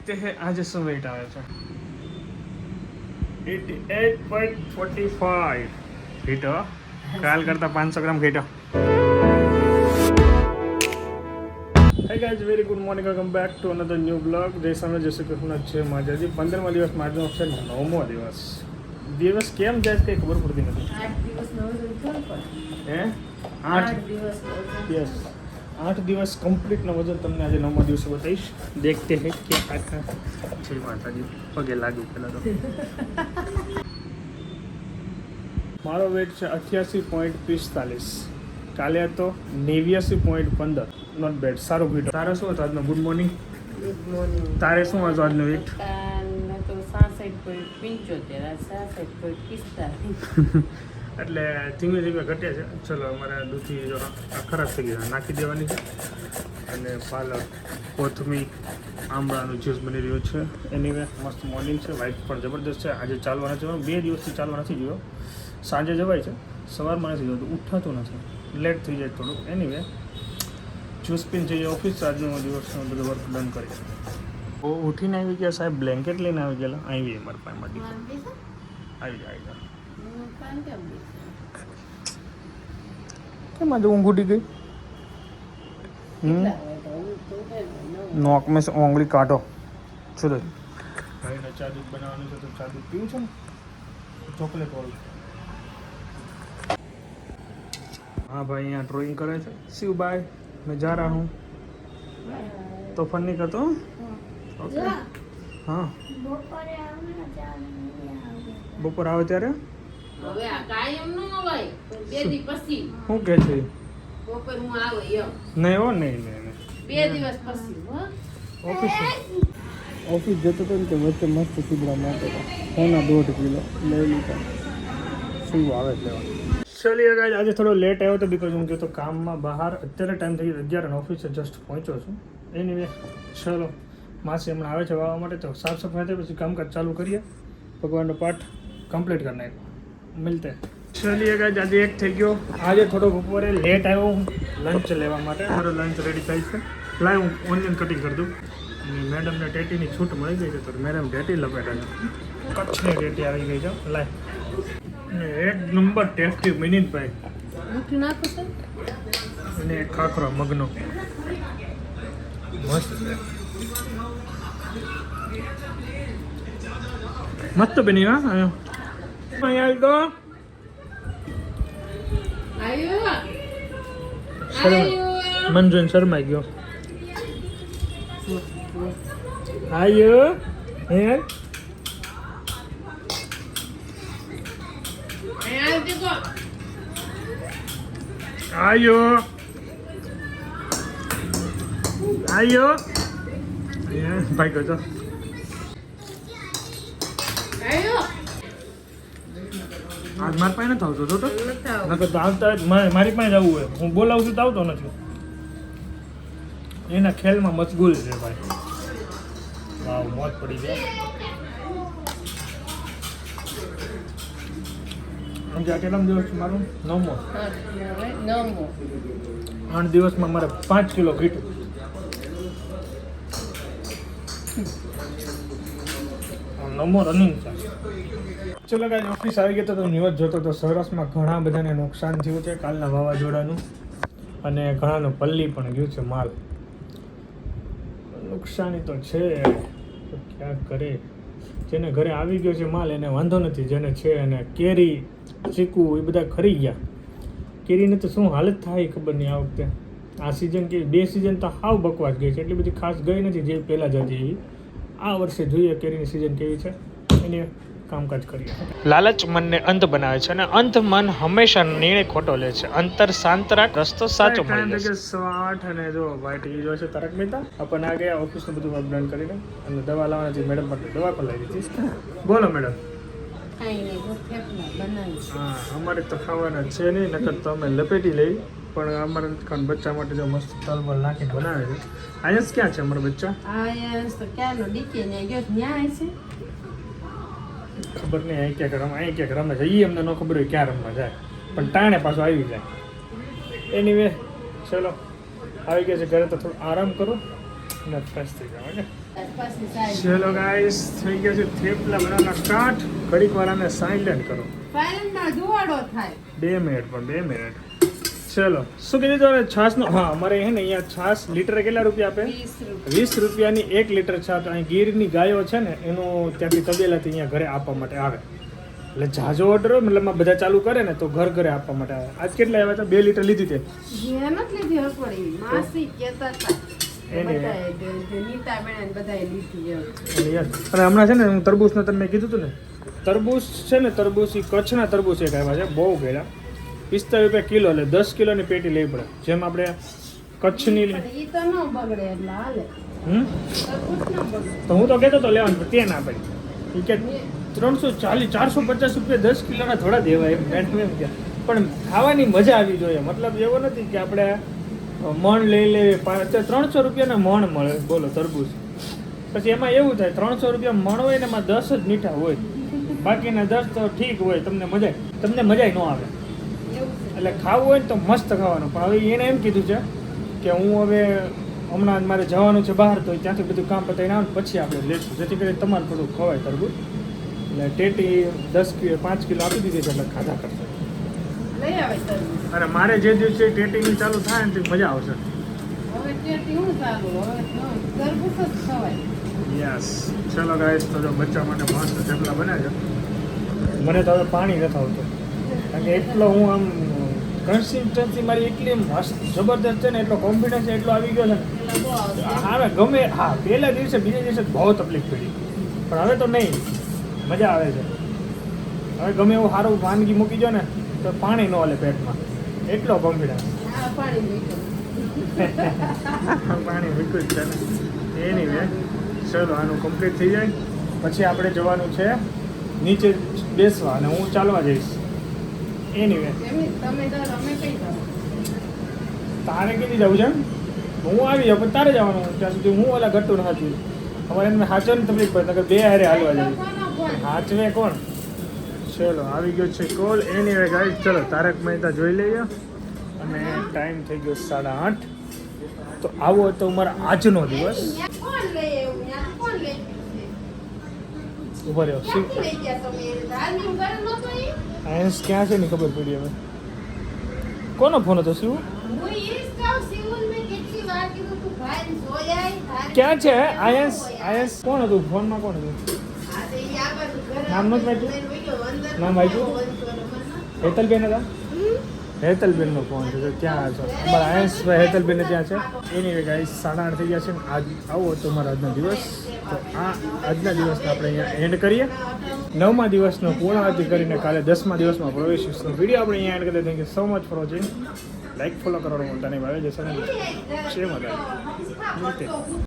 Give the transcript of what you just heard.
देखते हैं आज શું વેટ આવે છે 88.45 ઘીટો કાલ કરતા 500 ગ્રામ ઘીટો. Hey guys, very good morning. Welcome back to another new vlog. જય સામે જય શ્રી કૃષ્ણ. છે માજાજી 15મા દિવસ આજનો છે 9મો દિવસ કેમ જાય છે કઈ ખબર પડતી નથી. 8 દિવસનો વજન કેમ પડે? હે 8 દિવસનો વજન. યસ 8 દિવસ કમ્પ્લીટ નો વજન તમને આજે 9મા દિવસે બતાવીશ. देखते हैं કે આખા જય માતાજી પગે લાગ્યું પેલા તો. મારો વેટ છે 88.45. કાલે હતો 89.15. નોટ બેડ, સારો ઘીટો. તારે શું હતો આજનો? Good morning. Good morning. તારે શું હતો આજનો વેટ? કાલનો તો 66.75 આ 66.45. એટલે ધીમે ધીમે ઘટે છે. ચલો અમારે દૂધી જો ખરાબ થઈ ગઈ નાખી દેવાની છે. અને પાલક, કોથમીર, આંબળાનું જ્યુસ બની રહ્યું છે. એની મસ્ત મોર્નિંગ છે. વાઇફ પણ જબરદસ્ત છે. આજે ચાલવા નથી જવાનું, 2 દિવસથી ચાલવા નથી ગયો. સાંજે જવાય છે, સવારમાં નથી જતું, ઉઠાતું નથી, લેટ થઈ જાય થોડુંક. એની જ્યુસ પીને જઈએ ઓફિસ. આજનો દિવસનો બધું વર્ક ડન કરી. ઉઠીને આવી ગયા સાહેબ, બ્લેન્કેટ લઈને આવી ગયેલા. આવી મારા પાસેમાંથી આવી જાય. કેમ આજે ઊંઘ ઉડી ગઈ? નોક મેં ઓંગળી કાઢો. ચલો ભાઈને ચા દૂધ બનાવવાનું છે તો ચા દૂધ પીવું છે ને, ચોકલેટ વાળું. हाँ भाई यहाँ ड्राइंग करे थे. शिवभाई मैं जा रहा हूँ. तोफान नहीं करता. ओके हाँ બપોર આવે ત્યારે હવે આ કાયમ ન હોય, 2 દિવસ પછી. શું કહે છે? બપોર હું આવે એમ. નહીં હો, નહીં. 2 દિવસ પછી હો. ઓફિસ જતો હતો ને તે વચ્ચે મસ્ત સીબડા માટે સોના 1.5 કિલો લઈ લીધા. શું આવે લેવા. ચલીએ ગાઈસ, આજે થોડો લેટ આવ્યો હતો બીકોઝ હું ગયો તો કામમાં બહાર. અત્યારે ટાઈમ થઈ ગયો 11 અને ઓફિસે જસ્ટ પહોંચ્યો છું. એની ચલો માસી હમણાં આવે છે વાવવા માટે, તો સાફ સફાઈ થઈ પછી કામકાજ ચાલુ કરીએ. ભગવાનનો પાઠ કમ્પ્લીટ કરી નાખ્યો. મિલતે ચલીએ ગાઈસ, આજે 1 થઈ ગયો. આજે થોડો બપોરે લેટ આવ્યો લંચ લેવા માટે. મારો લંચ રેડી થાય છે. લાય હું ઓનિયન કટિંગ કરી દઉં. અને મેડમને ટેટીની છૂટ મળી ગઈ છે તો મેડમ ટેટી લપેટા છે. કચ્છની ટેટી આવી ગઈ છે. લાય એક નંબર ટેસ્ટી મિનિટભાઈ. મીઠું નાખો છો અને એક ખાખરો મગનો મસ્ત છે. મસ્ત બની. હા અહીંયા તો મન જોઈને શરમાઈ ગયો. આયો હે આયો ભાઈ ગયો. આજ મારી પાસે નથી આવતો તો નકર તો આવતા મારી પાસે જવું હોય. હું બોલાવું છું તો આવતો નથી. એના ખેલમાં મશગુલ છે ભાઈ. વાવ, મોજ પડી જાય. આજે કેટલામ દિવસ છે મારું? 9મો. 8 દિવસમાં મારે 5 કિલો ઘીટું. નમો રનિંગ છે. ચલો ગાઈસ, ઓફિસ આવી ગયો તો ન્યૂઝ જોતો તો સૌરાષ્ટ્રમાં ઘણા બધાને નુકસાન થયું છે કાલના વાવાઝોડાનું. અને ઘણાનું પલ્લી પણ ગયું છે માલ. નુકસાની તો છે, તો ક્યાં કરે. જેને ઘરે આવી ગયો છે માલ એને વાંધો નથી. જેને છે અને કેરી, ચીકુ એ બધા ખરી ગયા. કેરીને તો શું હાલત થાય ખબર નહીં. આ વખતે આ સિઝન કે 2 સિઝન તો હાવ બકવાસ ગઈ છે. એટલી બધી ખાસ ગઈ નથી જે પહેલાં જ હતી એવી. આ વર્ષે જોઈએ કેરીની સિઝન કેવી છે. એને કામકાજ કરીએ. લાલચ મનને અંત બનાવે છે અને અંત મન હંમેશા નિર્ણય ખોટો લે છે. અંતર શાંત રાખ, રસ્તો સાચો મળી જશે. 8 અને જો ભાઈ ટીવી જોશે તારક મહેતા. આપણને આ ગયા ઓફિસનું બધું વર્ક ડન કરીને અને દવા લાવવાની હતી. મેડમ માટે દવા પણ લાવી દીધી. બોલો મેડમ. હા, અમારે તો ખાવાના છે નહીં, નકર તો અમે લપેટી લઈ. પણ અમારા કાન બચ્ચા માટે જો મસ્ત તલબલ નાખીને બનાવે છે. આયસ ક્યાં છે અમારા બચ્ચા? આયસ તો ક્યાંનો ડીકે ને ગયો ન્યાય છે. ખબર નહીં અહીં ક્યાંક રમે, અહીં ક્યાંક રમે છે. એ અમને ન ખબર હોય ક્યાં રમવા જાય, પણ ટાણે પાછો આવી જાય. એની ચલો આવી ગયા છે ઘરે તો થોડું આરામ કરો અને ફ્રેશ થઈ જાવ. ઓકે. પછી સાઈડ ચલો ગાઈસ થઈ ગયા છે થેપલા બનાવવાના સ્ટાર્ટ. ઘડીક વાર આને સાઇલેન્ટ કરો. ફાઇનલમાં જુવાડો થાય 2 મિનિટ પણ 2 મિનિટ. ચલો શું કીધું તો છાશનો? હા, અમારે હે ને અહીંયા છાશ લીટર કેટલા રૂપિયા આપે? 20 રૂપિયાની 1 લીટર છાશ. અહીં ગીરની ગાયો છે ને એનું ત્યાંથી તબેલાથી અહીંયા ઘરે આપવા માટે આવે. એટલે જાજો ઓર્ડર હોય મતલબ બધા ચાલુ કરે ને તો ઘર ઘરે આપવા માટે આવે. આજ કેટલા આવ્યા હતા? 2 લીટર લીધી તે. મહેનત લીધી હકડી માસી કહેતા હતા એને નીતા બેન બધાએ લીધી એમ. યાર અને હમણાં છે ને હું તરબૂચનું તમને મેં કીધું હતું ને, તરબૂચ છે ને તરબૂચ એ કચ્છના તરબૂચ એક આવ્યા છે બહુ ગયેલા. 45 રૂપિયા કિલો, એટલે 10 કિલોની પેટી લેવી પડે. જેમ આપણે કચ્છની પણ ઈ તો ન બગડે એટલે હાલે. તરબૂચ ન બગડે. તો હું તો કહેતો તો લેવાનું પણ તે ના પડી. એ કે 340 450 રૂપિયા 10 કિલોના થોડા દેવાય એમ મેડમ એમ કે. પણ ખાવાની મજા આવી જોઈએ. મતલબ એવો નથી કે આપણે મણ લઈ લે. અત્યારે 300 રૂપિયાના મણ મળે બોલો તરબૂચ. પછી એમાં એવું થાય 300 રૂપિયા મણ હોય ને એમાં 10 જ મીઠા હોય, બાકીના 10 તો ઠીક હોય. તમને મજા ન આવે. એટલે ખાવું હોય ને તો મસ્ત ખાવાનું. પણ હવે એને એમ કીધું છે કે હું હવે હમણાં મારે જવાનું છે બહાર, તો ત્યાંથી બધું કામ પતાવીને આવે પછી આપણે લેશું, જેથી કરીને તમારે થોડું ખવાય તરબૂચ. એટલે ટેટી 5 કિલો આપી દીધી છે એટલે ખાધા કરશે. લઈ આવે તરબૂચ. અને મારે જે દિવસે ટેટીની ચાલુ થાય ને તે મજા આવશે. હવે ટેટી હું ચાલુ હવે તરબૂચ જ ખવાય. યસ. ચલો ગાઈસ, તો જો બચ્ચા માટે મસ્ત થેપલા બન્યા છે. મને તો હવે પાણી નથી આવતું કારણ કે એટલો હું આમ કન્સિસ્ટન્સી મારી એટલી મસ્ત જબરદસ્ત છે ને, એટલો કોન્ફિડન્સ એટલો આવી ગયો છે ને. એટલે બહુ આવશે. હવે ગમે હા પહેલા દિવસે બીજા દિવસે બહુ તકલીફ પડી, પણ હવે તો નહીં, મજા આવે છે. હવે ગમે એવું સારું વાનગી મૂકી દો ને તો પાણી ન હાલે પેટમાં, એટલો કોન્ફિડન્સ. આ પાણી મૂક્યું. પાણી મૂક્યું જ છે ને. એની વે ચલો આનું કમ્પ્લીટ થઈ જાય પછી આપણે જવાનું છે નીચે બેસવા, અને હું ચાલવા જઈશ. એની વે એમની તમે દર અમે કઈ જાવ. તારે કીધી જવું છે? હું આવી જાઉં પણ તારે જવાનું. ત્યાં સુધી હું ઓલા ગટ્ટુ ન હાચું. અમારે એમને હાચવાની તકલીફ પડે કે 2 હારે હાલવા જાય. હાચવે કોણ? ચલો આવી ગયો છે કોલ. એની વે ગાઈસ ચલો તારક મહેતા જોઈ લઈએ. અને ટાઈમ થઈ ગયો 8:30. તો આવો હતો મારા આજનો દિવસ. કોણ લઈ આવ્યું? ન્યા કોણ લઈ ગયું? ઉભો રહ્યો. ક્યાંથી લઈ ગયા તમે? ધાર્મિક ઘર નહોતો ઈ? આયન્સ ક્યાં છે ને ખબર પડી હવે. કોનો ફોન હતો શિવ? હું ઈ જ કહું, શિવુલ મેં કેટલી વાર કીધું તું ભાઈને જોઈ આય, ધાર્મિક ક્યાં છે ઘર આયન્સ? નહોતો યાર. આયન્સ કોણ હતું ફોનમાં? કોણ હતું? હા, તો ઈ આ બાજુ ઘર નામ નહોતું વાંચ્યું? લઈને વઈ ગયો, અંદર નામ વાંચ્યું? વંશો હેતલબેન હતા? હમ? હેતલબેનનો ફોન છે તો ત્યાં છો અમારા આયન્સભાઈ હેતલબેન ત્યાં છે. એની વે ગાઈસ 8:30 થઈ ગયા છે ને આજ આવો હતો મારો આજનો દિવસ. તો આ આજના દિવસને આપણે અહીંયા એન્ડ કરીએ. 9મા દિવસનો પૂર્ણાવતિ કરીને કાલે 10મા દિવસમાં પ્રવેશીશું. વિડીયો આપણે અહીંયા એન્ડ કરીએ. Thank you so much for watching. Like follow કરવાનું ભૂલતા નહીં. ભાવે જશે ને છે મજા.